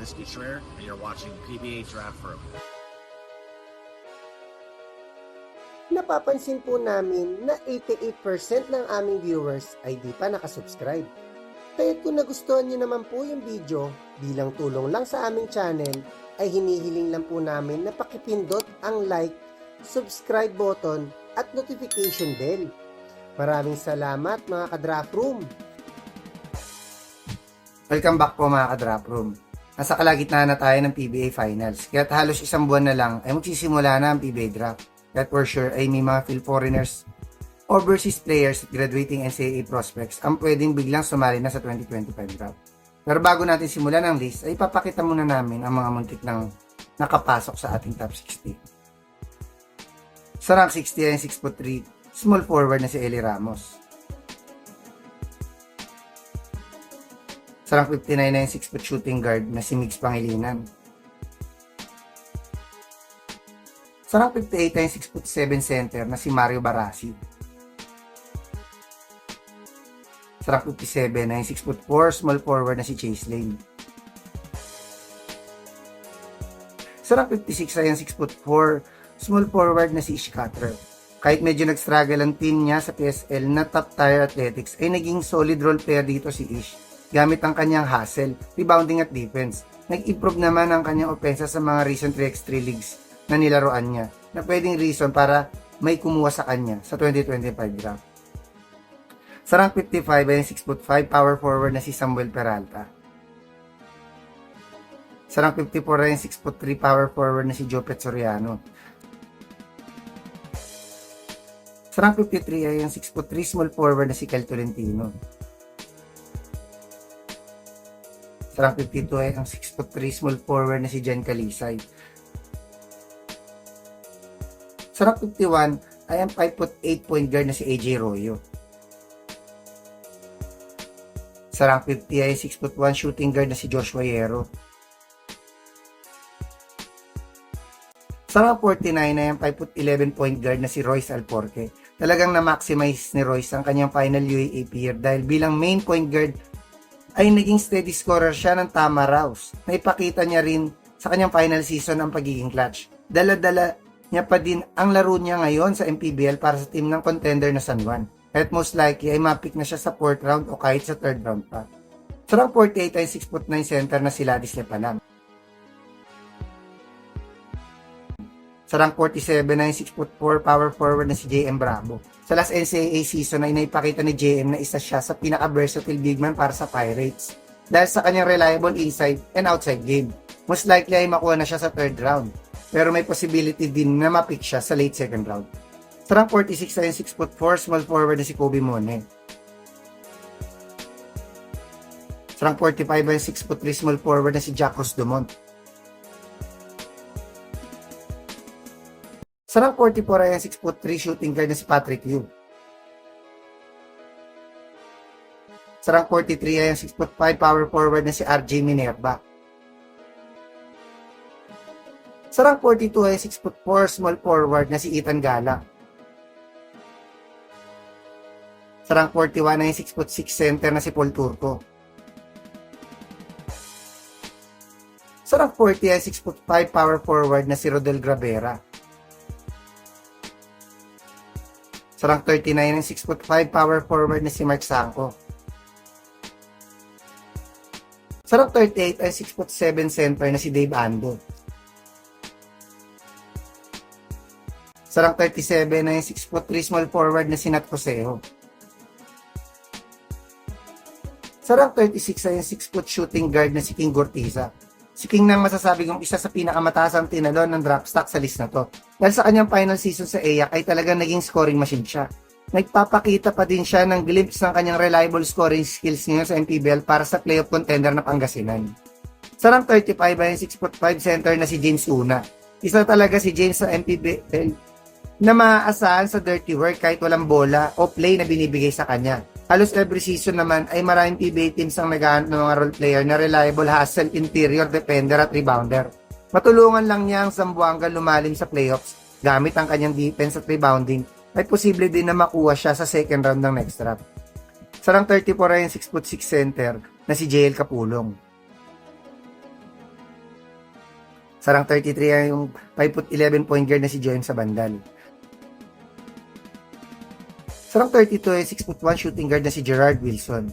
is Keith Schreier, and you're watching PBA Draft Room. Napapansin po namin na 88% ng aming viewers ay di pa nakasubscribe. Kaya kung nagustuhan nyo naman po yung video, bilang tulong lang sa aming channel, ay hinihiling lang po namin na pakipindot ang like, subscribe button at notification bell. Maraming salamat mga ka-Draft Room! Welcome back po mga ka-Draft Room. Nasa kalagitnaan na tayo ng PBA Finals, kaya halos isang buwan na lang ay magsisimula na ang PBA Draft. At for sure ay may mga field foreigners, overseas players at graduating NCAA prospects ang pwedeng biglang sumali na sa 2025 draft. Pero bago natin simulan ang list, ay ipapakita muna namin ang mga muntik ng nakapasok sa ating top 60. Sa rank 60 ay 6'3", small forward na si Eli Ramos. Sa rank 59 ay 6' shooting guard na si Migs Pangilinan. Sa rank 58 ay 6'7" center na si Mario Barasi. Sa rank 57 ay 6'4" small forward na si Chase Lane. Sa rank 56 ay 6'4" small forward na si Ish Cutter. Kahit medyo nag-struggle ang team niya sa PSL na top tier athletics, ay naging solid role player dito si Ish gamit ang kanyang hustle, rebounding at defense. Nag-improve naman ang kanyang opensa sa mga recent 3x3 leagues na nilaruan niya, na pwedeng reason para may kumuha sa kanya sa 2025 draft. Sa rank 55 ay 6'5" power forward na si Samuel Peralta. Sa rank 54 ay 6'3" power forward na si Jopet Soriano. Sa rank 53 ay 6'3" small forward na si Kel Tolentino. Sa rank 52 ay 6'3" small forward na si Jen Calisay. Sa rank 51 ay ang 5'8" point guard na si AJ Royo. Sa rank 50 ay 6'1" shooting guard na si Joshua Yero. Sa rank 49 ay ang 5'11" point guard na si Royce Alporque. Talagang na-maximize ni Royce ang kanyang final UAAP year dahil bilang main point guard ay naging steady scorer siya ng tama raws. Naipakita niya rin sa kanyang final season ang pagiging clutch. Dala-dala niya pa din ang laro niya ngayon sa MPBL para sa team ng contender na San Juan. At most likely ay mapick na siya sa 4th round o kahit sa 3rd round pa. Sa rank 48 ay 6'9" center na si Ladis Lepanan. Sa rank 47 ay 6'4" power forward na si JM Bravo. Sa last NCAA season ay naipakita ni JM na isa siya sa pinaka-versatile big man para sa Pirates dahil sa kanyang reliable inside and outside game. Most likely ay makuha na siya sa 3rd round. Pero may possibility din na mapick siya sa late 2nd round. Sa rank 46 ay 6'4" small forward na si Kobe Mone. Sa rank 45 ay 6'3" small forward na si Jack Dumont. Sa rank 44 ay 6'3" shooting guard na si Patrick Liu. Sa rank 43 ay 6'5" power forward na si RJ Minerva. Sa rank 42 ay 6'4" small forward na si Ethan Gala. Sa rank 41 ay 6'6" center na si Paul Turco. Sa rank 40 ay 6'5" power forward na si Rodel Gravera. Sa rank 39 ay 6'5" power forward na si Mark Sanco. Sa rank 38 ay 6'7" center na si Dave Ando. Sa rank 37 ay 6'3" small forward na si Nat Cosejo. Sa rank 36 ay 6' shooting guard na si King Gortiza. Si King nang masasabi kong isa sa pinakamataas ang tinalon ng draft stock sa list na to. Dahil sa kanyang final season sa EAC ay talagang naging scoring machine siya. Nagpapakita pa din siya ng glimpse ng kanyang reliable scoring skills ngayon sa MPBL para sa playoff contender na Pangasinan. Sa rank 35 ay 6'5" center na si James Una. Isa talaga si James sa MPBL na maaasahan sa dirty work kahit walang bola o play na binibigay sa kanya. Halos every season naman ay maraming PBA teams ang naghahanap ng mga role player na reliable hustle, interior, defender at rebounder. Matulungan lang niya ang Zamboanga lumalim sa playoffs gamit ang kanyang defense at rebounding. Ay posible din na makuha siya sa 2nd round ng next draft. Sa rank 34 ay 6'6" center na si JL Capulong. Sa rank 33 ay yung 5'11" point guard na si Joem Sabandal. Sa rank 32 ay 6'1" shooting guard na si Gerard Wilson.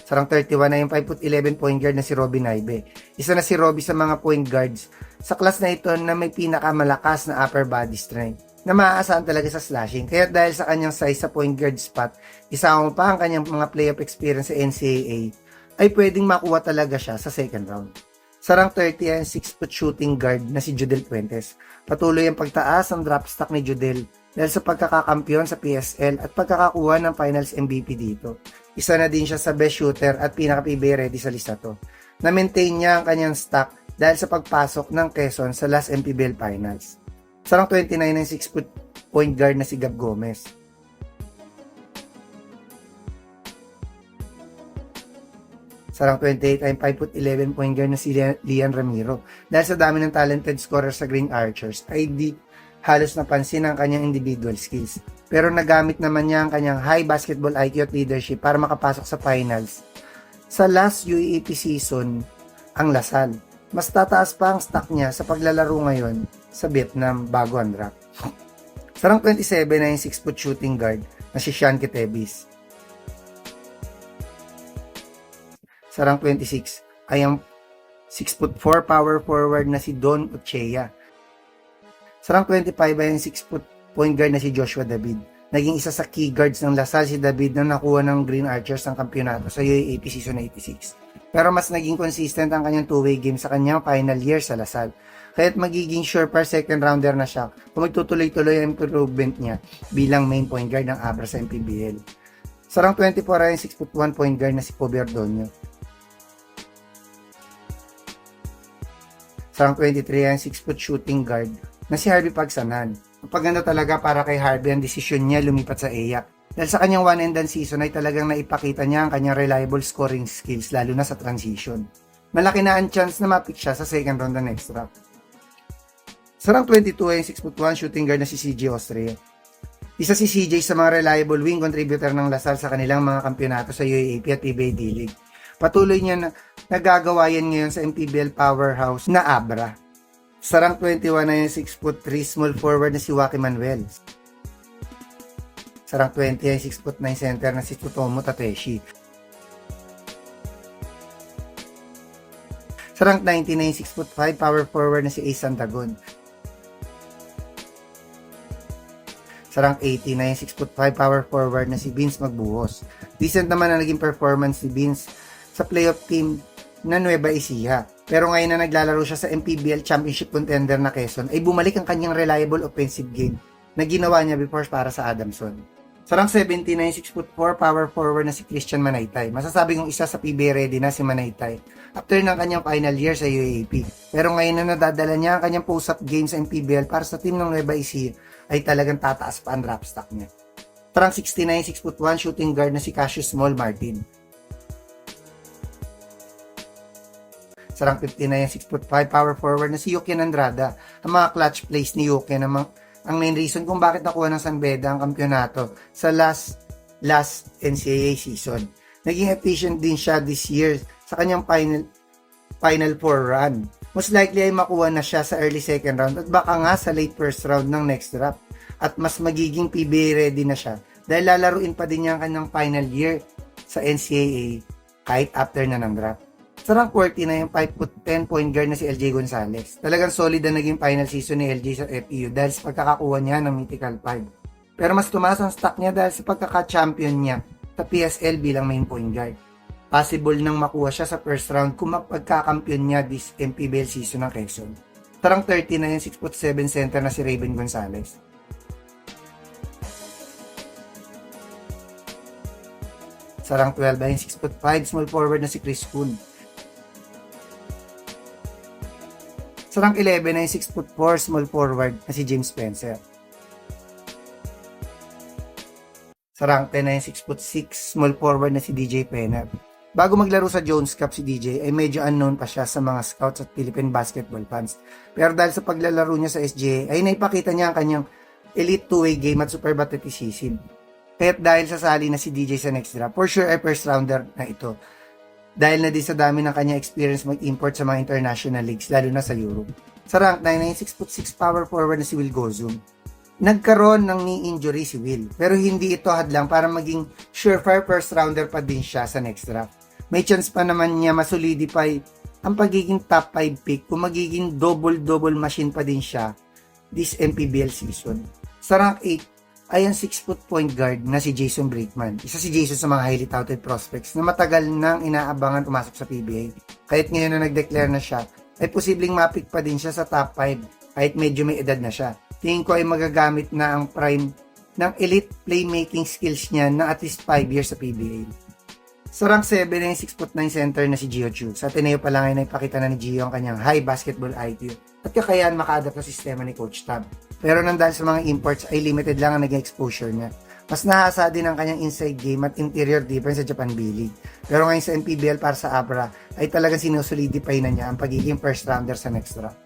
Sa rank 31 ay yung 5'11" point guard na si Robin Ibe. Isa na si Robby sa mga point guards sa class na ito na may pinakamalakas na upper body strength na maaasahan talaga sa slashing. Kaya dahil sa kanyang size sa point guard spot, isama pa ang kanyang mga playoff experience sa NCAA, ay pwedeng makuha talaga siya sa second round. Sa rank 30 ay 6-foot shooting guard na si Judel Puentes. Patuloy ang pagtaas ng draft stock ni Judel dahil sa pagkakakampiyon sa PSL at pagkakakuha ng finals MVP dito. Isa na din siya sa best shooter at pinaka-PBA ready sa lista to. Na-maintain niya ang kanyang stock dahil sa pagpasok ng Quezon sa last MPBL Finals. Sa rank 29 ay 6-foot point guard na si Gab Gomez. Sa rank 28 ay 5'11" point guard na si Lian Ramiro. Dahil sa dami ng talented scorer sa Green Archers, ay di halos napansin ang kanyang individual skills. Pero nagamit naman niya ang kanyang high basketball IQ at leadership para makapasok sa finals. Sa last UAAP season, ang Lasal. Mas tataas pa ang stock niya sa paglalaro ngayon sa Vietnam bago ang draft. Sa rank 27 ay 6-foot shooting guard na si Sean Ketebis. Sa rank 26 ay ang 6'4" power forward na si Don Ochea. Sa rank 25 ay ang 6-foot point guard na si Joshua David. Naging isa sa key guards ng Lasal si David na nakuha ng Green Archers ng kampyonato sa UAAP Season 86. Pero mas naging consistent ang kanyang two-way game sa kanyang final year sa Lasal. Kaya't magiging sure par second rounder na siya kung magtutuloy-tuloy ang improvement niya bilang main point guard ng Abra sa MPBL. Sa rank 24 ay 6'1" point guard na si Kobe Ordonio. Sa rank 23 ay 6-foot shooting guard na si Harvey Pagsanan. Paganda talaga para kay Harvey ang desisyon niya lumipat sa EAC. Dahil sa kanyang one and done season ay talagang naipakita niya ang kanyang reliable scoring skills lalo na sa transition. Malaki na ang chance na mapick siya sa second round ng next draft. Sa rank 22 ay 6'1" shooting guard na si CJ Austria. Isa si CJ sa mga reliable wing contributor ng Lasal sa kanilang mga kampyonato sa UAAP at PBA D-League. Patuloy niya na nagagawa yan ngayon sa MPBL powerhouse na Abra. Sa rank 21 ay 6'3" small forward na si Joaquin Manuel. Sa rank 20 ay 6'9" center na si Tsutomu Tateshi. Sa rank 19 ay 6'5" power forward na si Ace Santagon. Sa rank 18 ay 6'5" power forward na si Vince Magbuhos. Decent naman ang naging performance ni Vince sa playoff team na Nueva Ecija. Pero ngayon na naglalaro siya sa MPBL Championship contender na Quezon, ay bumalik ang kanyang reliable offensive game na ginawa niya before para sa Adamson. Sa rank 17 ay 6'4" power forward na si Christian Manaytay. Masasabi kong isa sa PBA ready na si Manaytay after ng kanyang final year sa UAAP. Pero ngayon na nadadala niya ang kanyang post-up game sa MPBL para sa team ng Nueva Ecija, ay talagang tataas pa ang draft stock niya. Sa rank 16 ay 6'1" shooting guard na si Cassius Small Martin. Sa rank 15 ay 6'5" power forward na si Yukian Andrada. Ang mga clutch plays ni Yukian ang main reason kung bakit nakuha ng San Beda ang kampyonato sa last NCAA season. Naging efficient din siya this year sa kanyang final 4 run. Most likely ay makuha na siya sa early second round at baka nga sa late first round ng next draft. At mas magiging PBA ready na siya dahil lalaruin pa din niya ang kanyang final year sa NCAA kahit after na ng draft. Sa rank 40 na yung 5'10" point guard na si LJ Gonzalez. Talagang solid na naging final season ni LJ sa FEU dahil sa pagkakakuha niya ng Mythical 5. Pero mas tumaas ang stock niya dahil sa pagkaka-champion niya sa PSL bilang main point guard. Possible nang makuha siya sa first round kung mapagkakampiyon niya this MPBL season ng Quezon. Sa rank 30 na yung 6'7" center na si Raven Gonzalez. Sa rank 12 ay 6'5" small forward na si Chris Kuhn. Sa rank 11 ay 6'4" small forward na si James Spencer. Sa rank 10 ay 6'6" small forward na si DJ Penner. Bago maglaro sa Jones Cup si DJ ay medyo unknown pa siya sa mga scouts at Philippine basketball fans. Pero dahil sa paglalaro niya sa SGA ay naipakita niya ang kanyang elite two-way game at super athleticism. Kaya't dahil sasali na si DJ sa next draft, for sure ay first rounder na ito. dahil na din sa dami ng kanya experience mag-import sa mga international leagues, lalo na sa Europe. Sa rank 9 ay 6'6" power forward na si Will Gozum. Nagkaroon ng knee injury si Will, pero hindi ito hadlang para maging surefire first rounder pa din siya sa next draft. May chance pa naman niya masolidify ang pagiging top 5 pick kung magiging double machine pa din siya this MPBL season. Sa rank 8 ay ang 6-foot point guard na si Jason Brakeman. Isa si Jason sa mga highly touted prospects na matagal nang inaabangan pumasok sa PBA. Kahit ngayon na nag-declare na siya, ay posibleng mapick pa din siya sa top 5 kahit medyo may edad na siya. Tingin ko ay magagamit na ang prime ng elite playmaking skills niya na at least 5 years sa PBA. Sa rank 7 ay yung 6'9" center na si Gio Chu. Sa Ateneo pa lang ay naipakita na ni Gio ang kanyang high basketball IQ at kakayahan maka-adapt sa sistema ni Coach Tab. Pero nang dahil sa mga imports ay limited lang ang naging exposure niya. Mas nahasa din ang kanyang inside game at interior defense sa Japan B-League. Pero ngayon sa NPBL para sa Abra ay talagang sinusolidify na niya ang pagiging first rounder sa next draft.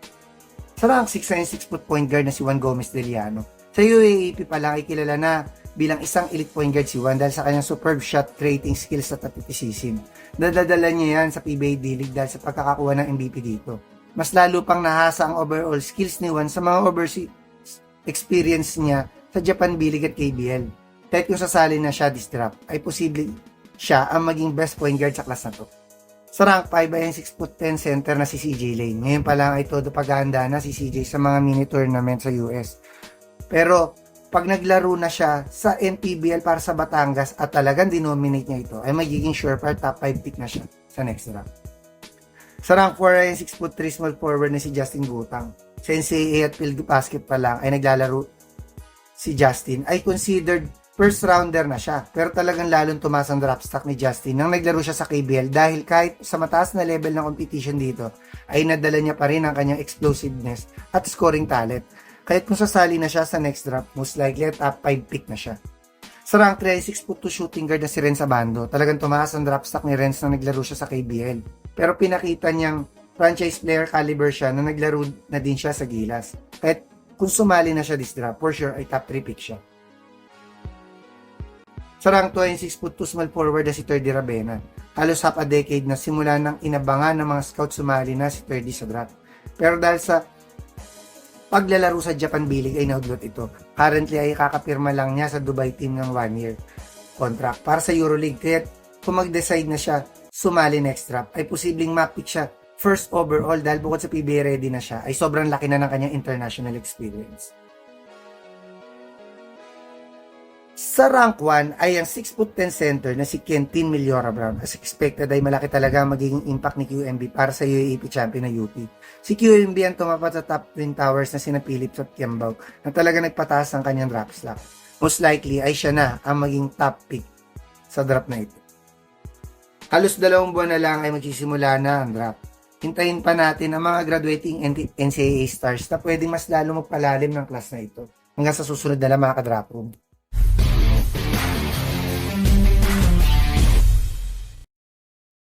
Sa rank 6 ay 6-foot point guard na si Juan Gomez Deliano. Sa UAAP pa lang ay kilala na bilang isang elite point guard si Juan dahil sa kanyang superb shot creating skills at athleticism. Nadadala niya yan sa PBA D-League dahil sa pagkakakuha ng MVP dito. Mas lalo pang nahasa ang overall skills ni Juan sa mga overseas experience niya sa Japan B-League at KBL. Kahit kung sasali na siya this draft, ay posible siya ang maging best point guard sa class na to. Sa rank 5 ay ang 6'10" center na si CJ Lane. Ngayon pa lang ay todo paghahanda na si CJ sa mga mini tournament sa US. Pero pag naglaro na siya sa NPBL para sa Batangas at talagang dinominate niya ito, ay magiging surefire top 5 pick na siya sa next draft. Sa rank 4 ay 6'3" small forward na si Justin Gutang. Sa NCAA at field basket pa lang ay naglalaro si Justin, ay considered first rounder na siya. Pero talagang lalong tumaas ang draft stock ni Justin nang naglaro siya sa KBL dahil kahit sa mataas na level ng competition dito, ay nadala niya pa rin ang kanyang explosiveness at scoring talent. Kahit kung sasali na siya sa next draft, most likely top 5 pick na siya. Sa rank 3 ay 6'2" shooting guard na si Renz Abando. Talagang tumaas ang draft stock ni Renz nang naglaro siya sa KBL. Pero pinakita niyang franchise player caliber siya na naglaro na din siya sa Gilas. Kahit kung sumali na siya this draft, for sure ay top 3 pick siya. Sa rank 2 ay 6'2" small forward na si Terdy Ravena. Halos half a decade na simula nang inabangan ng mga scout sumali na si Terdy sa draft. Pero dahil sa paglalaro sa Japan B-League ay naudlot ito. Currently ay kakapirma lang niya sa Dubai team ng 1-year contract para sa EuroLeague. Kaya kung mag-decide na siya sumali next draft, ay posibleng ma-pick siya first overall dahil bukod sa PBA ready na siya, ay sobrang laki na ng kanyang international experience. Sa rank 1 ay ang 6'10" center na si Kentin Meliora Brown. As expected ay malaki talaga magiging impact ni QMB para sa UAAP champion na UP. Si QMB ang tumapat sa top 10 towers na sina Phillips at Kiambao na talaga nagpataas ang kanyang draft stock. Most likely ay siya na ang maging top pick sa draft na ito. Halos 2 buwan na lang ay magsisimula na ang draft. Hintayin pa natin ang mga graduating NCAA stars na pwedeng mas lalo magpalalim ng class na ito hanggang sa susunod na lang mga ka-drop room.